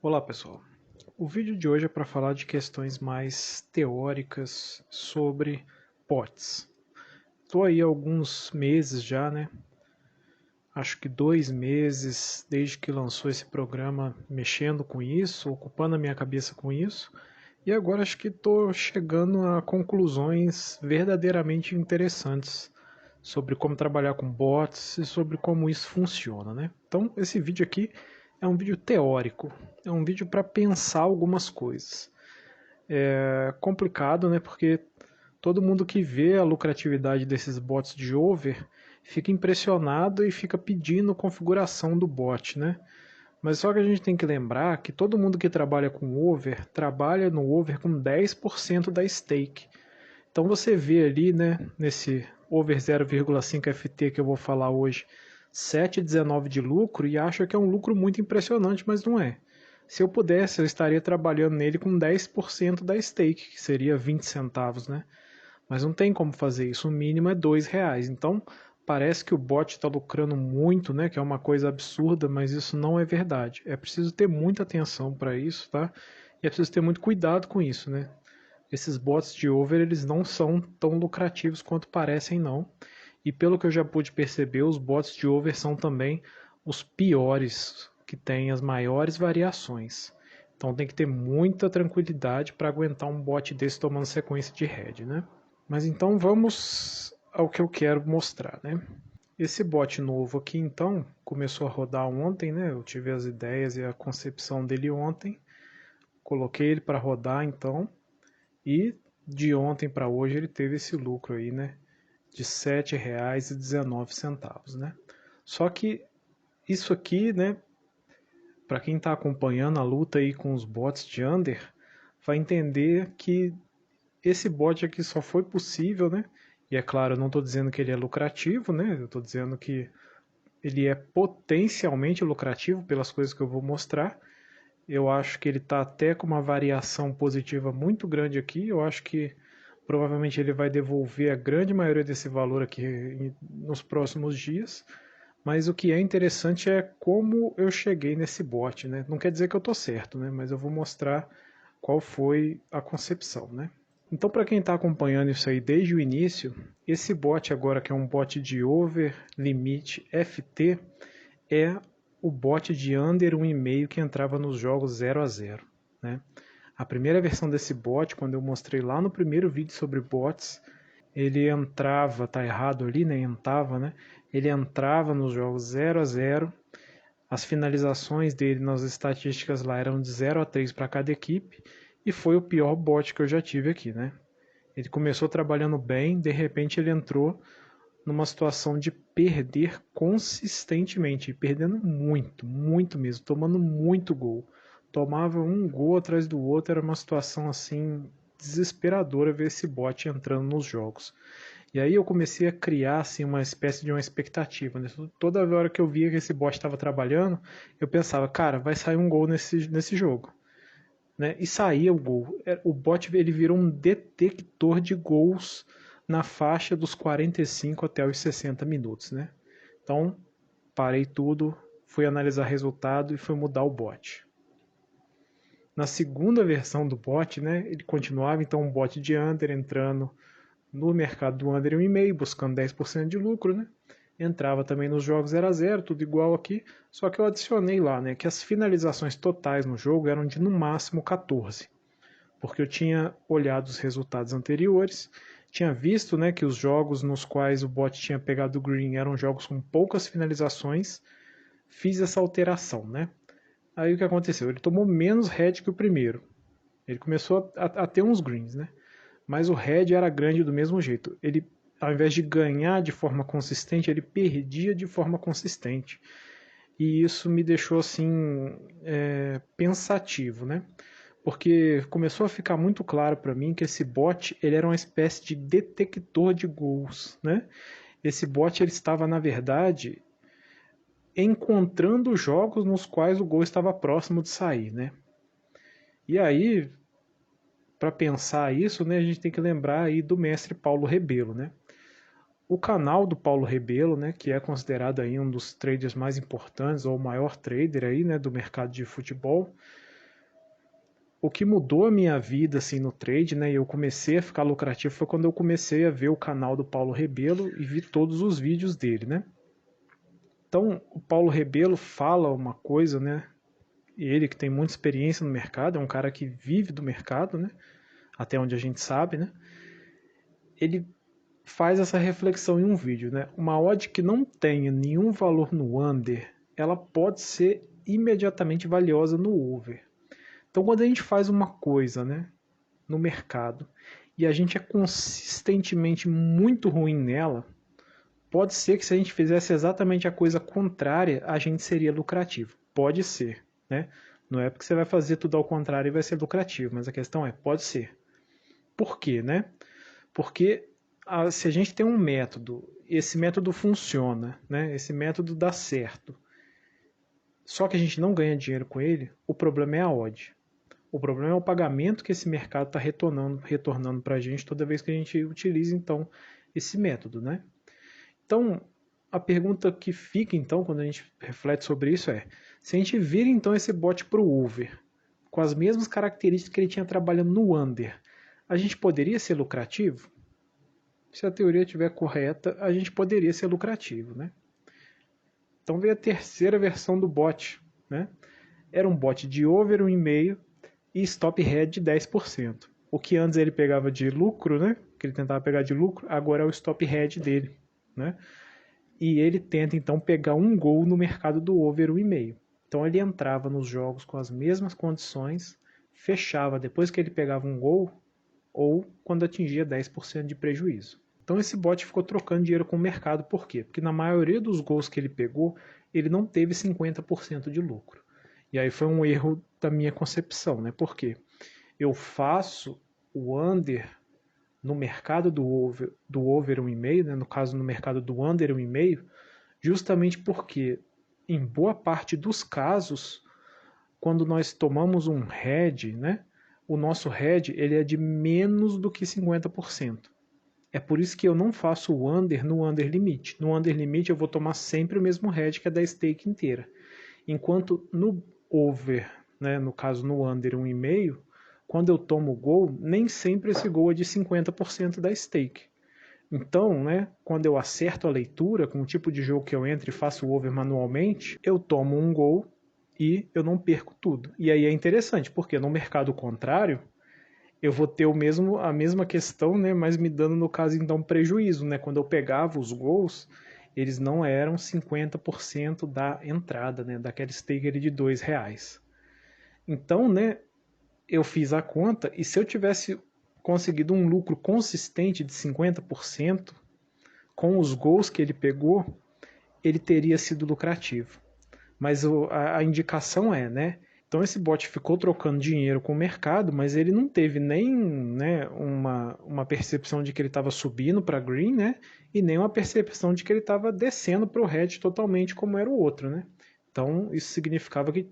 Olá pessoal, o vídeo de hoje é para falar de questões mais teóricas sobre bots. Estou aí há alguns meses já, né? Acho que 2 meses desde que lançou esse programa mexendo com isso, ocupando a minha cabeça com isso. E agora acho que estou chegando a conclusões verdadeiramente interessantes sobre como trabalhar com bots e sobre como isso funciona, né? Então esse vídeo aqui é um vídeo teórico, é um vídeo para pensar algumas coisas. É complicado, né? Porque todo mundo que vê a lucratividade desses bots de over fica impressionado e fica pedindo configuração do bot, né? Mas só que a gente tem que lembrar que todo mundo que trabalha com over, trabalha no over com 10% da stake. Então você vê ali, né, nesse over 0,5 FT que eu vou falar hoje, 7,19 de lucro e acha que é um lucro muito impressionante, mas não é. Se eu pudesse, eu estaria trabalhando nele com 10% da stake, que seria 20 centavos, né? Mas não tem como fazer isso, o mínimo é R$ 2. Então parece que o bot está lucrando muito, né? Que é uma coisa absurda, mas isso não é verdade. É preciso ter muita atenção para isso, tá? E é preciso ter muito cuidado com isso, né? Esses bots de over eles não são tão lucrativos quanto parecem não. E pelo que eu já pude perceber, os bots de over são também os piores, que têm as maiores variações. Então tem que ter muita tranquilidade para aguentar um bot desse tomando sequência de head, né? Mas então vamos ao que eu quero mostrar, né? Esse bot novo aqui então começou a rodar ontem, né? Eu tive as ideias e a concepção dele ontem. Coloquei ele para rodar então e de ontem para hoje ele teve esse lucro aí, né? De R$ 7,19, né? Só que isso aqui, né? Para quem está acompanhando a luta aí com os bots de under, vai entender que esse bot aqui só foi possível, né? E é claro, eu não estou dizendo que ele é lucrativo, né? Eu estou dizendo que ele é potencialmente lucrativo pelas coisas que eu vou mostrar. Eu acho que ele está até com uma variação positiva muito grande aqui. Eu acho que provavelmente ele vai devolver a grande maioria desse valor aqui nos próximos dias. Mas o que é interessante é como eu cheguei nesse bot, né? Não quer dizer que eu estou certo, né? Mas eu vou mostrar qual foi a concepção, né? Então, para quem está acompanhando isso aí desde o início, esse bot agora que é um bot de over limit FT é o bot de under 1,5 que entrava nos jogos 0 a 0, né? A primeira versão desse bot, quando eu mostrei lá no primeiro vídeo sobre bots, ele entrava, tá errado ali, né? Entrava, né? Ele entrava nos jogos 0 a 0. As finalizações dele nas estatísticas lá eram de 0 a 3 para cada equipe e foi o pior bot que eu já tive aqui, né? Ele começou trabalhando bem, de repente ele entrou numa situação de perder consistentemente, perdendo muito, muito mesmo, tomando muito gol. Tomava um gol atrás do outro, era uma situação assim desesperadora ver esse bot entrando nos jogos. E aí eu comecei a criar assim uma espécie de uma expectativa, né? Toda hora que eu via que esse bot estava trabalhando, eu pensava, cara, vai sair um gol nesse jogo, né? E saía o gol. O bot ele virou um detector de gols na faixa dos 45 até os 60 minutos, né? Então, parei tudo, fui analisar resultado e fui mudar o bot. Na segunda versão do bot, né, ele continuava então um bot de under entrando no mercado do under 1,5, buscando 10% de lucro, né? Entrava também nos jogos 0 a 0, tudo igual aqui, só que eu adicionei lá, né, que as finalizações totais no jogo eram de no máximo 14, porque eu tinha olhado os resultados anteriores, tinha visto, né, que os jogos nos quais o bot tinha pegado o green eram jogos com poucas finalizações, fiz essa alteração, né? Aí o que aconteceu? Ele tomou menos head que o primeiro. Ele começou a ter uns greens, né? Mas o head era grande do mesmo jeito. Ele, ao invés de ganhar de forma consistente, ele perdia de forma consistente. E isso me deixou assim pensativo, né? Porque começou a ficar muito claro para mim que esse bot ele era uma espécie de detector de gols, né? Esse bot ele estava na verdade encontrando jogos nos quais o gol estava próximo de sair, né? E aí, para pensar isso, né, a gente tem que lembrar aí do mestre Paulo Rebelo, né? O canal do Paulo Rebelo, né, que é considerado aí um dos traders mais importantes ou o maior trader aí, né, do mercado de futebol, o que mudou a minha vida assim no trade, né, e eu comecei a ficar lucrativo foi quando eu comecei a ver o canal do Paulo Rebelo e vi todos os vídeos dele, né? Então, o Paulo Rebelo fala uma coisa, né? E ele que tem muita experiência no mercado, é um cara que vive do mercado, né? Até onde a gente sabe, né? Ele faz essa reflexão em um vídeo, né? Uma odd que não tenha nenhum valor no under, ela pode ser imediatamente valiosa no over. Então, quando a gente faz uma coisa, né, no mercado e a gente é consistentemente muito ruim nela, pode ser que se a gente fizesse exatamente a coisa contrária, a gente seria lucrativo. Pode ser, né? Não é porque você vai fazer tudo ao contrário e vai ser lucrativo, mas a questão é, pode ser. Por quê, né? Porque se a gente tem um método, esse método funciona, né? Esse método dá certo, só que a gente não ganha dinheiro com ele, o problema é a odd. O problema é o pagamento que esse mercado está retornando para a gente toda vez que a gente utiliza então esse método, né? Então, a pergunta que fica então quando a gente reflete sobre isso é: se a gente vira então esse bot para o over, com as mesmas características que ele tinha trabalhando no under, a gente poderia ser lucrativo? Se a teoria estiver correta, a gente poderia ser lucrativo, né? Então veio a terceira versão do bot, né? Era um bot de over 1,5 e stop head de 10%. O que antes ele pegava de lucro, né? Que ele tentava pegar de lucro, agora é o stop head dele, né? E ele tenta então pegar um gol no mercado do over 1,5. Então ele entrava nos jogos com as mesmas condições, fechava depois que ele pegava um gol ou quando atingia 10% de prejuízo. Então esse bot ficou trocando dinheiro com o mercado, por quê? Porque na maioria dos gols que ele pegou, ele não teve 50% de lucro. E aí foi um erro da minha concepção, né? Por quê? Eu faço o under no mercado do over 1,5, né? No caso no mercado do under 1,5, justamente porque em boa parte dos casos, quando nós tomamos um head, né? O nosso head ele é de menos do que 50%. É por isso que eu não faço o under no under limit. No under limit eu vou tomar sempre o mesmo head que é da stake inteira. Enquanto no over, né, no caso no under 1,5, quando eu tomo o gol, nem sempre esse gol é de 50% da stake. Então, né, quando eu acerto a leitura com o tipo de jogo que eu entro e faço o over manualmente, eu tomo um gol e eu não perco tudo. E aí é interessante, porque no mercado contrário, eu vou ter a mesma questão, né, mas me dando, no caso, então, prejuízo. Né? Quando eu pegava os gols, eles não eram 50% da entrada, né, daquela stake de R$2. Então, né, eu fiz a conta e se eu tivesse conseguido um lucro consistente de 50% com os gols que ele pegou, ele teria sido lucrativo. Mas a indicação é, né? Então esse bot ficou trocando dinheiro com o mercado, mas ele não teve nem, né, uma percepção de que ele estava subindo para green, né? E nem uma percepção de que ele estava descendo para o red totalmente como era o outro, né? Então isso significava que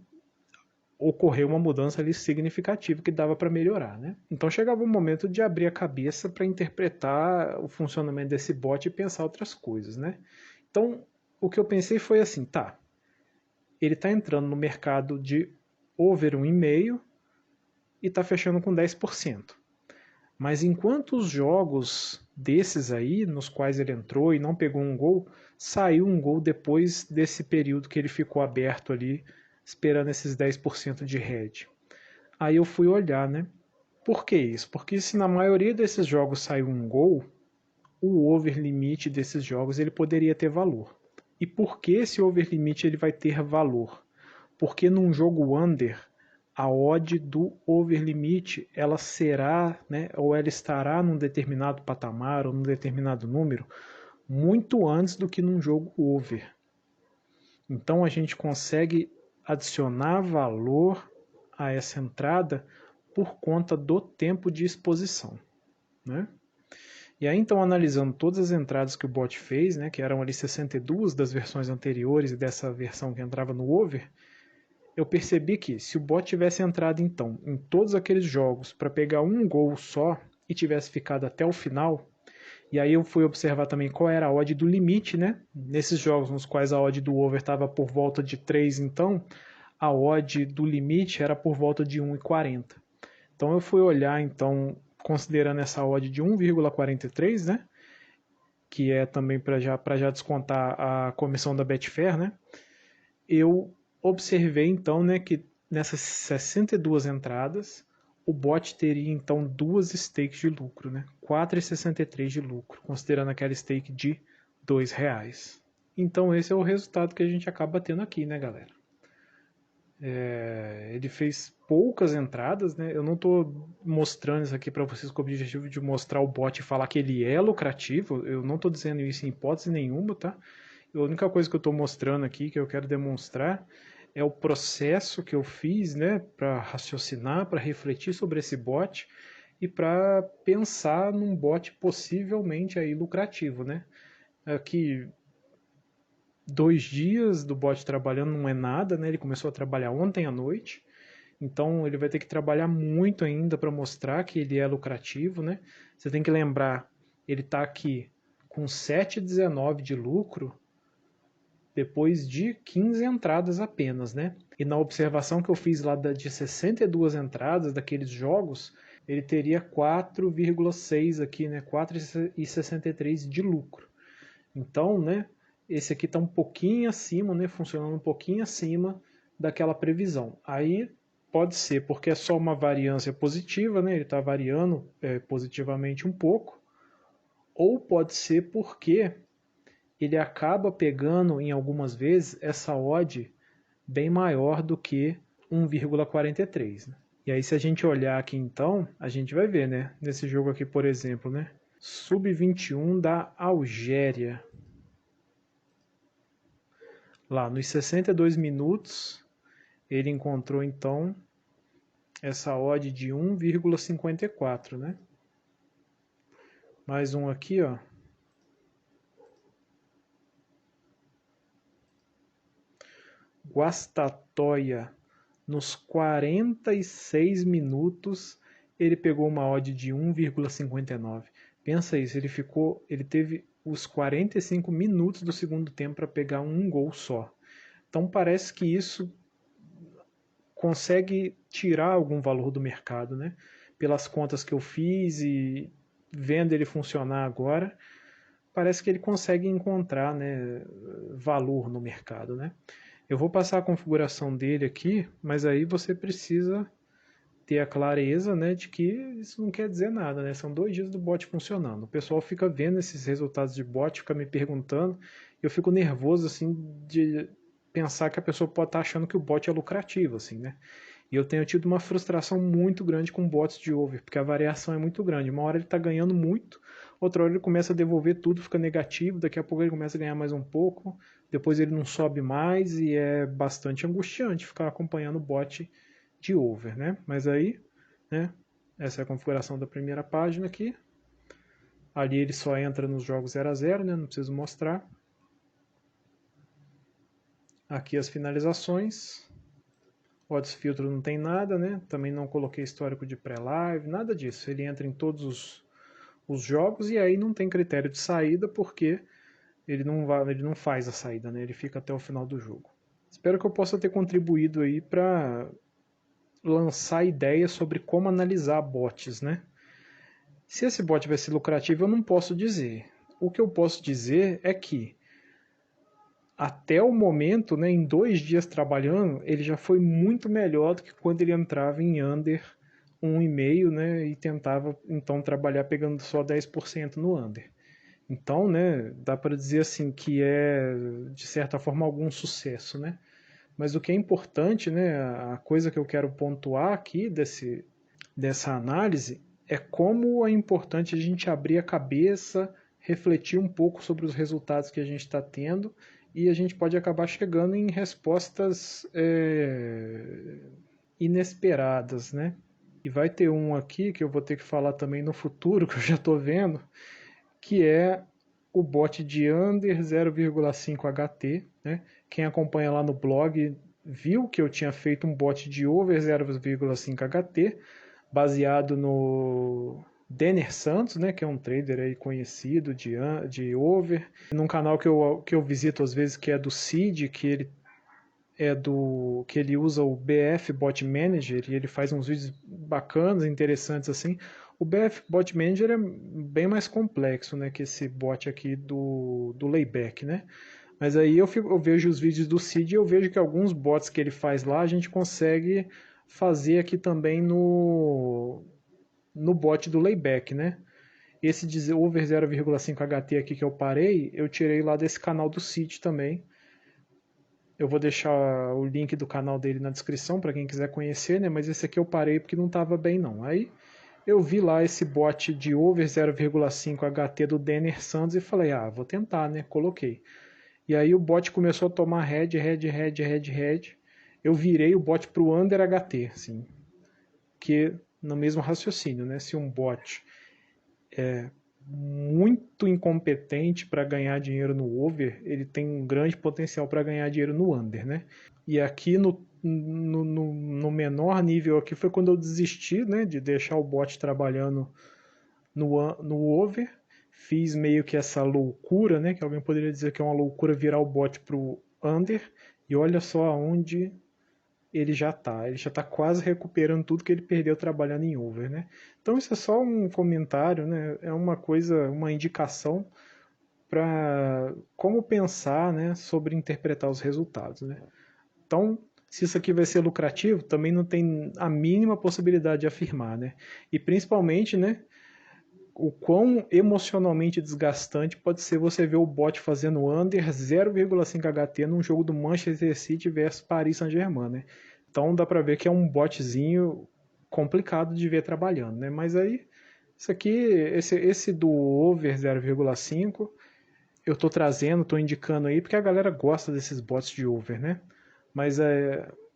ocorreu uma mudança ali significativa que dava para melhorar, né? Então chegava o momento de abrir a cabeça para interpretar o funcionamento desse bot e pensar outras coisas, né? Então o que eu pensei foi assim, tá? Ele está entrando no mercado de over 1,5 e está fechando com 10%. Mas enquanto os jogos desses aí, nos quais ele entrou e não pegou um gol, saiu um gol depois desse período que ele ficou aberto ali, esperando esses 10% de head. Aí eu fui olhar, né? Por que isso? Porque se na maioria desses jogos saiu um gol, o over limite desses jogos ele poderia ter valor. E por que esse over limite ele vai ter valor? Porque num jogo under, a odd do over limite ela será, né, ou ela estará num determinado patamar ou num determinado número muito antes do que num jogo over. Então a gente consegue adicionar valor a essa entrada por conta do tempo de exposição, né? E aí então analisando todas as entradas que o bot fez, né, que eram ali 62 das versões anteriores e dessa versão que entrava no over, eu percebi que se o bot tivesse entrado então em todos aqueles jogos para pegar um gol só e tivesse ficado até o final, e aí eu fui observar também qual era a odd do limite, né? Nesses jogos nos quais a odd do over estava por volta de 3, então a odd do limite era por volta de 1,40. Então eu fui olhar, então, considerando essa odd de 1,43, né? Que é também para já descontar a comissão da Betfair, né? Eu observei então, né, que nessas 62 entradas, o bot teria então duas stakes de lucro, né? 4,63 de lucro, considerando aquela stake de R$ 2. Então esse é o resultado que a gente acaba tendo aqui, né, galera? Ele fez poucas entradas, né? Eu não estou mostrando isso aqui para vocês com o objetivo de mostrar o bot e falar que ele é lucrativo. Eu não estou dizendo isso em hipótese nenhuma, tá? A única coisa que eu estou mostrando aqui, que eu quero demonstrar, é o processo que eu fiz, né, para raciocinar, para refletir sobre esse bot e para pensar num bot possivelmente aí lucrativo, né? Aqui 2 dias do bot trabalhando não é nada, né? Ele começou a trabalhar ontem à noite, então ele vai ter que trabalhar muito ainda para mostrar que ele é lucrativo, né? Você tem que lembrar, ele está aqui com 7,19 de lucro depois de 15 entradas apenas, né? E na observação que eu fiz lá de 62 entradas daqueles jogos, ele teria 4,6 aqui, né? 4,63 de lucro. Então, né, esse aqui está um pouquinho acima, né, funcionando um pouquinho acima daquela previsão. Aí pode ser porque é só uma variância positiva, né, ele está variando positivamente um pouco, ou pode ser porque ele acaba pegando em algumas vezes essa odd bem maior do que 1,43. Né? E aí se a gente olhar aqui então, a gente vai ver, né, nesse jogo aqui, por exemplo, né, Sub-21 da Algéria. Lá nos 62 minutos, ele encontrou então essa odd de 1,54, né? Mais um aqui, ó. Guastatoya, nos 46 minutos, ele pegou uma odd de 1,59. Pensa isso, ele teve os 45 minutos do segundo tempo para pegar um gol só. Então parece que isso consegue tirar algum valor do mercado, né? Pelas contas que eu fiz e vendo ele funcionar agora, parece que ele consegue encontrar, né, valor no mercado, né? Eu vou passar a configuração dele aqui, mas aí você precisa ter a clareza, né, de que isso não quer dizer nada, né? São 2 dias do bot funcionando. O pessoal fica vendo esses resultados de bot, fica me perguntando, eu fico nervoso assim de pensar que a pessoa pode estar achando que o bot é lucrativo, assim, né? E eu tenho tido uma frustração muito grande com bots de over, porque a variação é muito grande. Uma hora ele está ganhando muito, outra hora ele começa a devolver tudo, fica negativo, daqui a pouco ele começa a ganhar mais um pouco, depois ele não sobe mais e é bastante angustiante ficar acompanhando o bot de over, né? Mas aí, né, essa é a configuração da primeira página aqui. Ali ele só entra nos jogos 0 a 0, né? Não preciso mostrar. Aqui as finalizações. Odds filtro não tem nada, né? Também não coloquei histórico de pré-live, nada disso. Ele entra em todos os jogos e aí não tem critério de saída porque ele não faz a saída, né? Ele fica até o final do jogo. Espero que eu possa ter contribuído aí para lançar ideias sobre como analisar bots, né? Se esse bot vai ser lucrativo, eu não posso dizer. O que eu posso dizer é que até o momento, né, em 2 dias trabalhando, ele já foi muito melhor do que quando ele entrava em under 1,5, né, e tentava então trabalhar pegando só 10% no under. Então, né, dá para dizer assim que é de certa forma algum sucesso, né? Mas o que é importante, né, a coisa que eu quero pontuar aqui dessa análise é como é importante a gente abrir a cabeça, refletir um pouco sobre os resultados que a gente está tendo e a gente pode acabar chegando em respostas inesperadas, né? E vai ter um aqui que eu vou ter que falar também no futuro, que eu já estou vendo, que é o bot de under 0,5 HT, né? Quem acompanha lá no blog viu que eu tinha feito um bot de over 0,5 HT, baseado no Denner Santos, né, que é um trader aí conhecido de over, num canal que eu visito às vezes, que é do Cid, que é do que ele usa o BF Bot Manager e ele faz uns vídeos bacanas, interessantes assim. O BF Bot Manager é bem mais complexo, né, que esse bot aqui do Layback, né? Mas aí eu vejo os vídeos do Cid e eu vejo que alguns bots que ele faz lá a gente consegue fazer aqui também no bot do Layback, né? Esse de over 0,5 HT aqui que eu parei, eu tirei lá desse canal do Cid também. Eu vou deixar o link do canal dele na descrição para quem quiser conhecer, né? Mas esse aqui eu parei porque não estava bem não. Aí eu vi lá esse bot de over 0,5 HT do Denner Sands e falei, ah, vou tentar, né? Coloquei. E aí o bot começou a tomar head. Eu virei o bot pro under HT, assim. Que no mesmo raciocínio, né? Se um bot é muito incompetente para ganhar dinheiro no over, ele tem um grande potencial para ganhar dinheiro no under, né? E aqui no menor nível aqui foi quando eu desisti, né, de deixar o bot trabalhando no over. Fiz meio que essa loucura, né, que alguém poderia dizer que é uma loucura virar o bot pro under. E olha só aonde ele já está. Ele já está quase recuperando tudo que ele perdeu trabalhando em over, né? Então isso é só um comentário, né? É uma coisa, uma indicação para como pensar, né, sobre interpretar os resultados, né? Então, se isso aqui vai ser lucrativo, também não tem a mínima possibilidade de afirmar, né? E principalmente, né, o quão emocionalmente desgastante pode ser você ver o bot fazendo under 0,5 HT num jogo do Manchester City versus Paris Saint-Germain, né? Então dá pra ver que é um botzinho complicado de ver trabalhando, né? Mas aí, isso aqui, esse do over 0,5, eu tô trazendo, tô indicando aí, porque a galera gosta desses bots de over, né? Mas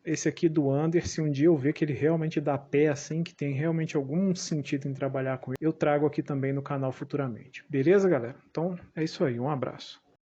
esse aqui do under, se um dia eu ver que ele realmente dá pé assim, que tem realmente algum sentido em trabalhar com ele, eu trago aqui também no canal futuramente. Beleza, galera? Então é isso aí, um abraço.